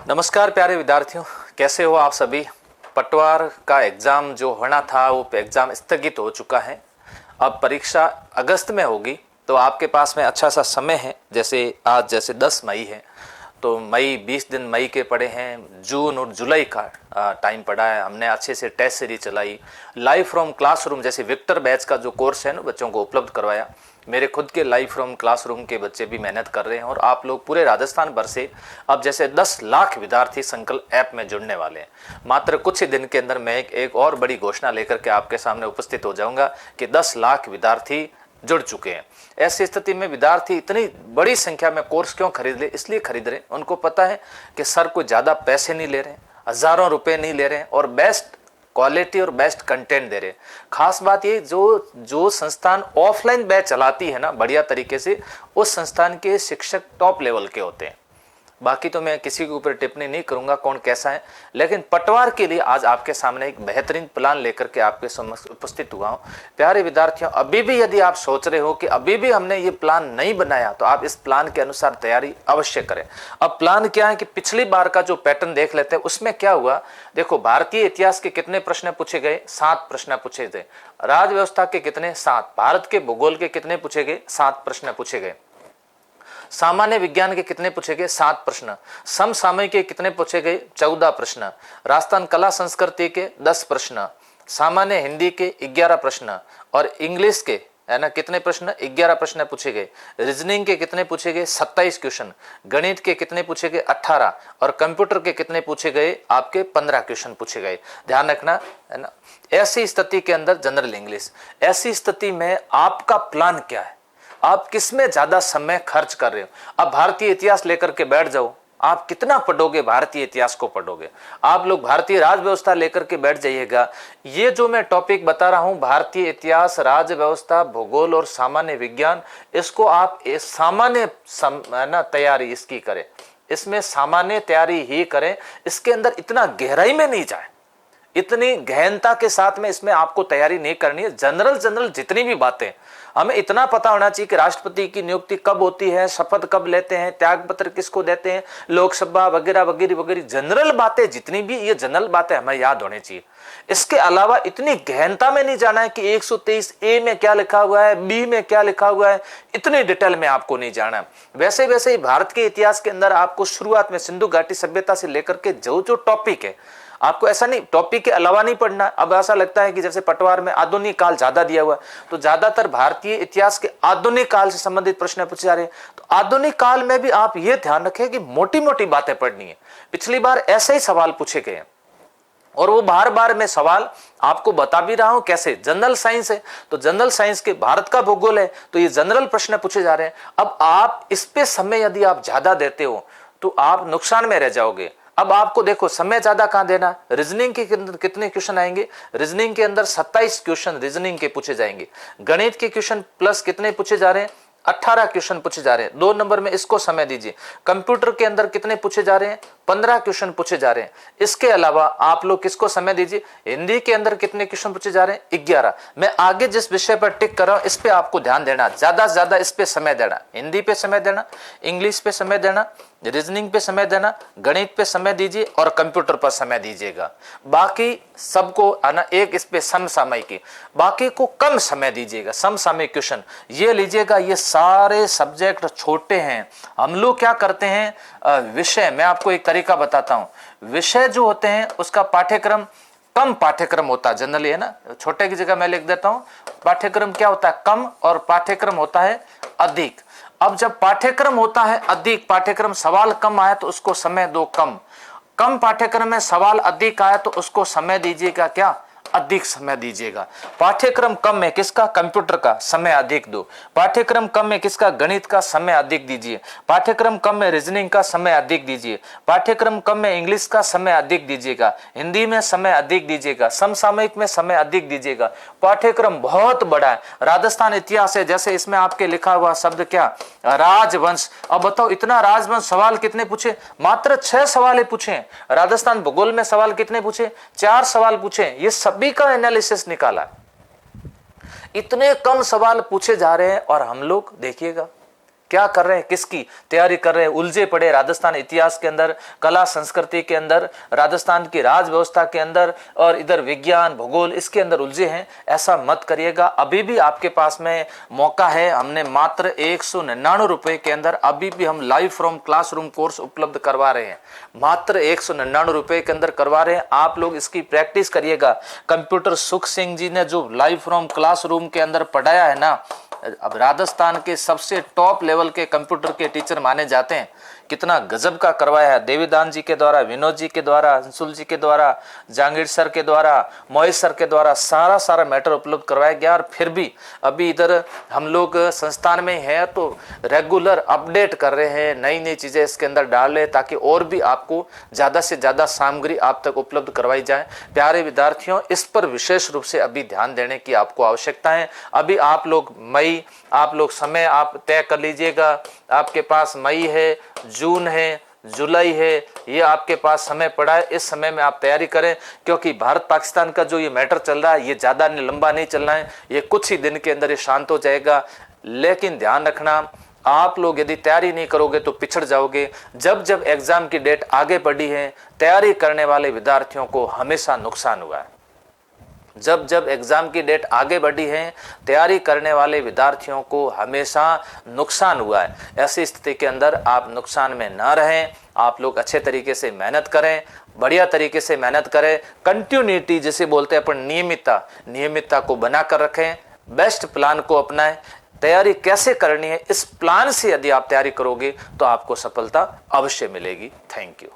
नमस्कार प्यारे विद्यार्थियों, कैसे हो आप सभी। पटवार का एग्ज़ाम जो होना था वो एग्ज़ाम स्थगित हो चुका है। अब परीक्षा अगस्त में होगी, तो आपके पास में अच्छा सा समय है। जैसे आज जैसे 10 मई है, तो मई 20 दिन मई के पड़े हैं। जून और जुलाई का टाइम पड़ा है। हमने अच्छे से टेस्ट सीरीज चलाई, लाइव फ्रॉम क्लासरूम जैसे विक्टर बैच का जो कोर्स है ना बच्चों को उपलब्ध करवाया। मेरे खुद के लाइव फ्रॉम क्लासरूम के बच्चे भी मेहनत कर रहे हैं और आप लोग पूरे राजस्थान भर से अब जैसे 10 लाख विद्यार्थी संकल्प ऐप में जुड़ने वाले हैं। मात्र कुछ ही दिन के अंदर मैं एक और बड़ी घोषणा लेकर के आपके सामने उपस्थित हो जाऊंगा कि 10 लाख विद्यार्थी जुड़ चुके हैं। ऐसी स्थिति में विद्यार्थी इतनी बड़ी संख्या में कोर्स क्यों खरीद ले, इसलिए खरीद रहे हैं उनको पता है कि सर कोई ज़्यादा पैसे नहीं ले रहे हैं, हज़ारों रुपए नहीं ले रहे हैं और बेस्ट क्वालिटी और बेस्ट कंटेंट दे रहे हैं। खास बात ये जो संस्थान ऑफलाइन बैच चलाती है ना बढ़िया तरीके से, उस संस्थान के शिक्षक टॉप लेवल के होते हैं। बाकी तो मैं किसी के ऊपर टिप्पणी नहीं करूंगा कौन कैसा है, लेकिन पटवार के लिए आज आपके सामने एक बेहतरीन प्लान लेकर के आपके समक्ष उपस्थित हुआ हूं। प्यारे विद्यार्थियों, अभी भी यदि आप सोच रहे हो कि अभी भी हमने ये प्लान नहीं बनाया, तो आप इस प्लान के अनुसार तैयारी अवश्य करें। अब प्लान क्या है कि पिछली बार का जो पैटर्न देख लेते हैं, उसमें क्या हुआ। देखो, भारतीय इतिहास के कितने प्रश्न पूछे गए? 7 प्रश्न पूछे थे। राज व्यवस्था के कितने? 7। भारत के भूगोल के कितने पूछे गए? 7 प्रश्न पूछे गए। सामान्य विज्ञान के कितने पूछे गए? 7 प्रश्न। समसामयिक के कितने पूछे गए? 14 प्रश्न। राजस्थान कला संस्कृति के 10 प्रश्न। सामान्य हिंदी के 11 प्रश्न और इंग्लिश के है ना कितने प्रश्न? 11 प्रश्न पूछे गए। रीजनिंग के कितने पूछे गए? 27 क्वेश्चन। गणित के कितने पूछे गए? 18। और कंप्यूटर के कितने पूछे गए? आपके 15 क्वेश्चन पूछे गए। ध्यान रखना है ना। ऐसी स्थिति के अंदर जनरल इंग्लिश, ऐसी स्थिति में आपका प्लान क्या है? आप किसमें ज्यादा समय खर्च कर रहे हो? अब भारतीय इतिहास लेकर के बैठ जाओ, आप कितना पढ़ोगे? भारतीय इतिहास को पढ़ोगे। आप लोग भारतीय राज व्यवस्था लेकर के बैठ जाइएगा। ये जो मैं टॉपिक बता रहा हूं, भारतीय इतिहास, राज व्यवस्था, भूगोल और सामान्य विज्ञान, इसको आप सामान्य तैयारी इसकी करें। इसमें सामान्य तैयारी ही करें, इसके अंदर इतना गहराई में नहीं जाए, इतनी गहनता के साथ में इसमें आपको तैयारी नहीं करनी है। जनरल जितनी भी बातें, हमें इतना पता होना चाहिए कि राष्ट्रपति की नियुक्ति कब होती है, शपथ कब लेते हैं, त्याग पत्र किसको देते हैं, लोकसभा वगैरह वगैरह वगैरह, जनरल बातें जितनी भी, ये जनरल बातें हमें याद होनी चाहिए। इसके अलावा इतनी गहनता में नहीं जाना है कि 123 ए में क्या लिखा हुआ है, बी में क्या लिखा हुआ है, इतनी डिटेल में आपको नहीं जाना है। वैसे वैसे ही भारत के इतिहास के अंदर आपको शुरुआत में सिंधु घाटी सभ्यता से लेकर के जो जो टॉपिक है, आपको ऐसा नहीं टॉपिक के अलावा नहीं पढ़ना। अब ऐसा लगता है कि जैसे पटवार में आधुनिक काल ज्यादा दिया हुआ है, तो ज्यादातर भारतीय इतिहास के आधुनिक काल से संबंधित प्रश्न पूछे जा रहे हैं। तो आधुनिक काल में भी आप ये ध्यान रखें कि मोटी मोटी बातें पढ़नी है। पिछली बार ऐसे ही सवाल पूछे गए हैं और वो बार बार मैं सवाल आपको बता भी रहा हूं कैसे। जनरल साइंस है तो जनरल साइंस के, भारत का भूगोल है तो ये जनरल प्रश्न पूछे जा रहे हैं। अब आप इस पे समय यदि आप ज्यादा देते हो तो आप नुकसान में रह जाओगे। अब आपको देखो समय ज्यादा कहां देना। रीजनिंग के कितने क्वेश्चन आएंगे? रीजनिंग के अंदर 27 क्वेश्चन रीजनिंग के पूछे जाएंगे। गणित के क्वेश्चन प्लस कितने पूछे जा रहे हैं? 18 क्वेश्चन पूछे जा रहे हैं। 2 नंबर में इसको समय दीजिए। कंप्यूटर के अंदर कितने पूछे जा रहे हैं? 15 क्वेश्चन पूछे जा रहे हैं। इसके अलावा आप लोग किसको समय दीजिए? हिंदी के अंदर कितने क्वेश्चन पूछे जा रहे हैं? 11। मैं आगे जिस विषय पर टिक कर रहा हूं इस पे आपको ध्यान देना, ज्यादा से ज्यादा इस पे समय देना। हिंदी पे समय देना, इंग्लिश पे समय देना, रीजनिंग पे समय देना, गणित पे समय दीजिए और कंप्यूटर पर समय दीजिएगा। बाकी सबको आना एक इस पे समसामयिक, बाकी को कम समय दीजिएगा। समसामयिक क्वेश्चन ये लीजिएगा। ये सारे सब्जेक्ट छोटे हैं। हम लोग क्या करते हैं, विषय, मैं आपको एक तरीका बताता हूं। विषय जो होते हैं उसका पाठ्यक्रम कम पाठ्यक्रम होता है जनरली, है ना। छोटे की जगह मैं लिख देता हूं, पाठ्यक्रम क्या होता है? कम, और पाठ्यक्रम होता है अधिक। अब जब पाठ्यक्रम होता है अधिक, पाठ्यक्रम सवाल कम आया तो उसको समय दो कम। कम पाठ्यक्रम में सवाल अधिक आया तो उसको समय दीजिएगा क्या? अधिक समय दीजिएगा। पाठ्यक्रम कम है किसका? कंप्यूटर का, समय अधिक दो। पाठ्यक्रम कम है किसका? गणित का, समय अधिक दीजिए। पाठ्यक्रम कम है रीजनिंग का, समय अधिक दीजिए। पाठ्यक्रम कम है इंग्लिश का, समय अधिक दीजिएगा। हिंदी में समय अधिक दीजिएगा। समसामयिक में समय अधिक दीजिएगा। पाठ्यक्रम बहुत बड़ा है। राजस्थान इतिहास है, जैसे इसमें आपके लिखा हुआ शब्द क्या? राजवंश। अब बताओ इतना राजवंश, सवाल कितने पूछे? मात्र 6 सवाल पूछे। राजस्थान भूगोल में सवाल कितने पूछे? 4 सवाल पूछे। ये सभी का एनालिसिस निकाला। इतने कम सवाल पूछे जा रहे हैं और हम लोग देखिएगा क्या कर रहे हैं, किसकी तैयारी कर रहे हैं, उलझे पड़े राजस्थान इतिहास के अंदर, कला संस्कृति के अंदर, राजस्थान की राज व्यवस्था के अंदर, और इधर विज्ञान भूगोल इसके अंदर उलझे हैं। ऐसा मत करिएगा। अभी भी आपके पास में मौका है। हमने मात्र 199 रुपए के अंदर अभी भी हम लाइव फ्रॉम क्लासरूम कोर्स उपलब्ध करवा रहे हैं। मात्र 199 रुपए के अंदर करवा रहे हैं। आप लोग इसकी प्रैक्टिस करिएगा। कंप्यूटर सुख सिंह जी ने जो लाइव फ्रॉम क्लासरूम के अंदर पढ़ाया है ना, अब राजस्थान के सबसे टॉप लेवल के कंप्यूटर के टीचर माने जाते हैं। कितना गजब का करवाया है। देवीदान जी के द्वारा, विनोद जी के द्वारा, अंशुल जी के द्वारा, जहांगीर सर के द्वारा, मोहित सर के द्वारा सारा मैटर उपलब्ध करवाया गया। और फिर भी अभी इधर हम लोग संस्थान में हैं तो रेगुलर अपडेट कर रहे हैं, नई नई चीज़ें इसके अंदर डाल रहे हैं ताकि और भी आपको ज़्यादा से ज़्यादा सामग्री आप तक उपलब्ध करवाई जाए। प्यारे विद्यार्थियों, इस पर विशेष रूप से अभी ध्यान देने की आपको आवश्यकता है। अभी आप लोग समय आप तय कर लीजिएगा। आपके पास मई है, जून है, जुलाई है, ये आपके पास समय पड़ा है। इस समय में आप तैयारी करें, क्योंकि भारत पाकिस्तान का जो ये मैटर चल रहा है ये ज़्यादा लंबा नहीं चलना है। ये कुछ ही दिन के अंदर ये शांत हो जाएगा। लेकिन ध्यान रखना, आप लोग यदि तैयारी नहीं करोगे तो पिछड़ जाओगे। जब जब एग्जाम की डेट आगे बढ़ी है, तैयारी करने वाले विद्यार्थियों को हमेशा नुकसान हुआ है। जब जब एग्जाम की डेट आगे बढ़ी है, तैयारी करने वाले विद्यार्थियों को हमेशा नुकसान हुआ है। ऐसी स्थिति के अंदर आप नुकसान में ना रहें। आप लोग अच्छे तरीके से मेहनत करें, बढ़िया तरीके से मेहनत करें। कंटिन्यूटी जिसे बोलते हैं अपन, नियमितता को बनाकर रखें। बेस्ट प्लान को अपनाएं। तैयारी कैसे करनी है, इस प्लान से यदि आप तैयारी करोगे तो आपको सफलता अवश्य मिलेगी। Thank you.